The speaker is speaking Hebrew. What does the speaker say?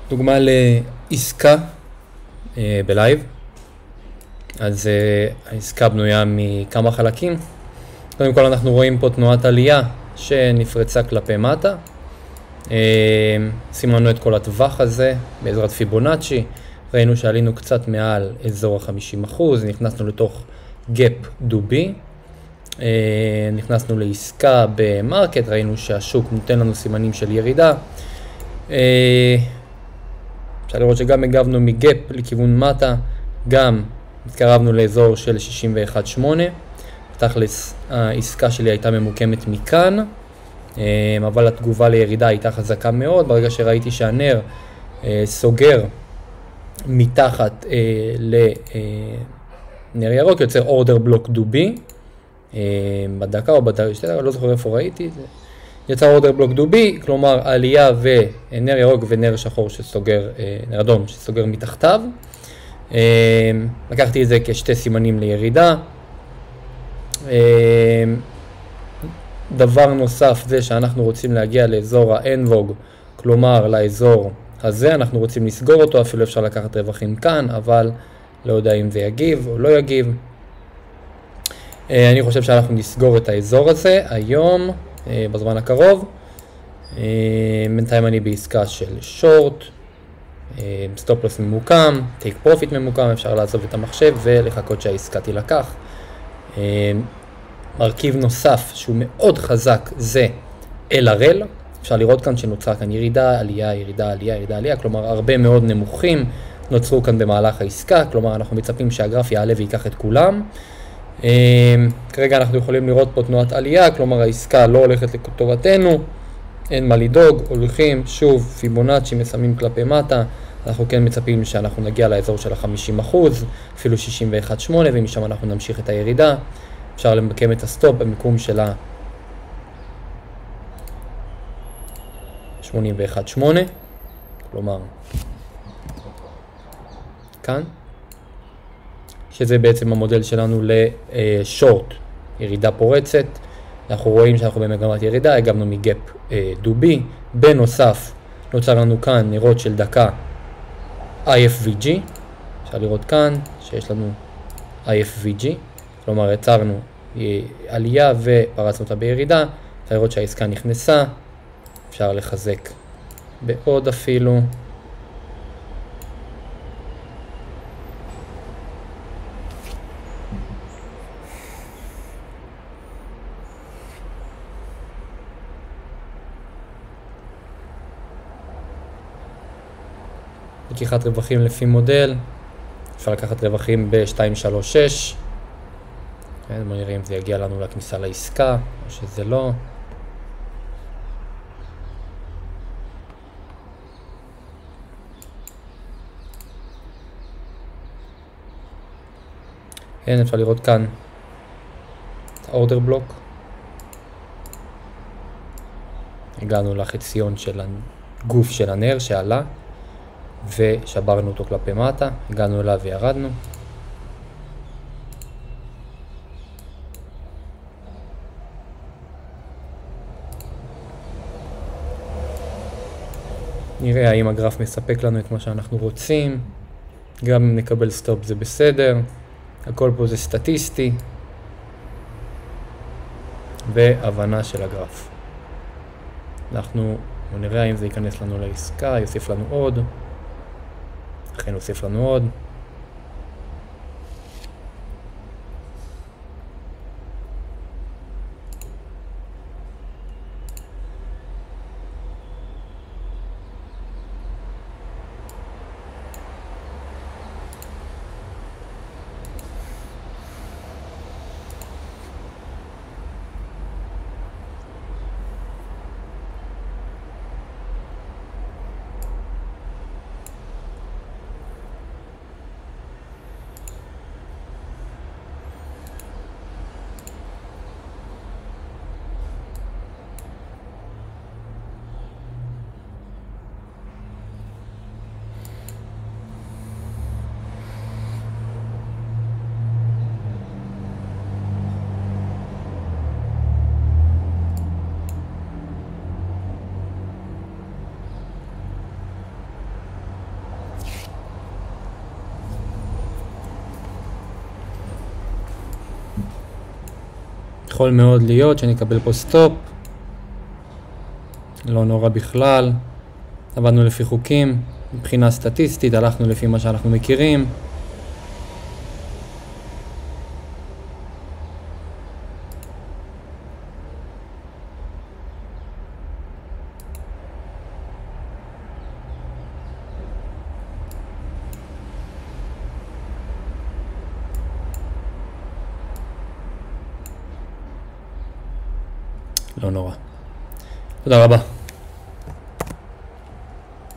דוגמה לעסקה בלייב. אז העסקה בנויה מכמה חלקים. קודם כל אנחנו רואים פה תנועת עלייה שנפרצה כלפי מטה. סימנו את כל הטווח הזה בעזרת פיבונאצ'י. ראינו שעלינו קצת מעל אזור ה-50%, נכנסנו לתוך גאפ דובי. נכנסנו לעסקה במרקט, ראינו שהשוק נותן לנו סימנים של ירידה. אפשר לראות שגם הגבנו מגאפ לכיוון מטה, גם התקרבנו לאזור של 61.8. תכלס העסקה שלי הייתה ממוקמת מכאן, אבל התגובה לירידה הייתה חזקה מאוד. ברגע שראיתי שהנר סוגר מתחת לנר ירוק, יוצר אורדר בלוק דובי בדקה או בדקה, לא זוכר איפה ראיתי, יצר אורדר בלוק דובי, כלומר עלייה ונר ירוק ונר שחור שסוגר, נר אדום שסוגר מתחתיו. לקחתי את זה כשתי סימנים לירידה. דבר נוסף זה שאנחנו רוצים להגיע לאזור ה-NVOG, כלומר לאזור הזה, אנחנו רוצים לסגור אותו, אפילו אפשר לקחת רווחים כאן, אבל לא יודע אם זה יגיב או לא יגיב. אני חושב שאנחנו נסגור את האזור הזה היום, בזמן הקרוב. בינתיים אני בעסקה של שורט, סטופ לוס ממוקם, טייק פרופיט ממוקם, אפשר לעזוב את המחשב ולחכות שהעסקה תילקח. מרכיב נוסף שהוא מאוד חזק זה LRL. אפשר לראות כאן שנוצרה כאן ירידה, עלייה, ירידה, עלייה, ירידה, עלייה, כלומר הרבה מאוד נמוכים נוצרו כאן במהלך העסקה, כלומר אנחנו מצפים שהגרף יעלה ויקח את כולם. כרגע אנחנו יכולים לראות פה תנועת עלייה, כלומר העסקה לא הולכת לטובתנו, אין מה לדאוג, הולכים שוב פיבונאצ'י מסמנים כלפי מטה. אנחנו כן מצפים שאנחנו נגיע לאזור של ה-50%, אפילו 61.8, ומשם אנחנו נמשיך את הירידה. אפשר למקם את הסטופ במיקום של ה-81.8, כלומר כאן, שזה בעצם המודל שלנו לשורט, ירידה פורצת. אנחנו רואים שאנחנו במגמת ירידה, הגבנו מגאפ דובי. בנוסף נוצר לנו כאן נרות של דקה IFVG, אפשר לראות כאן שיש לנו IFVG, כלומר יצרנו עלייה ופרצנו אותה בירידה. אפשר לראות שהעסקה נכנסה, אפשר לחזק בעוד אפילו. לקיחת רווחים לפי מודל, אפשר לקחת רווחים ב-236. בואו נראה אם זה יגיע לנו לכניסה לעסקה או שזה לא. כן, אפשר לראות כאן את האורדר בלוק. הגענו לחציון של הגוף של הנר שעלה ושברנו אותו כלפי מטה, הגענו אליו וירדנו. נראה האם הגרף מספק לנו את מה שאנחנו רוצים. גם אם נקבל סטופ זה בסדר, הכל פה זה סטטיסטי והבנה של הגרף. אנחנו נראה האם זה ייכנס לנו לעסקה, יוסיף לנו עוד, אכן יוסיף לנו עוד. יכול מאוד להיות שאני אקבל פה סטופ. לא נורא בכלל. עבדנו לפי חוקים, מבחינה סטטיסטית, הלכנו לפי מה שאנחנו מכירים. לא נורא. תודה רבה.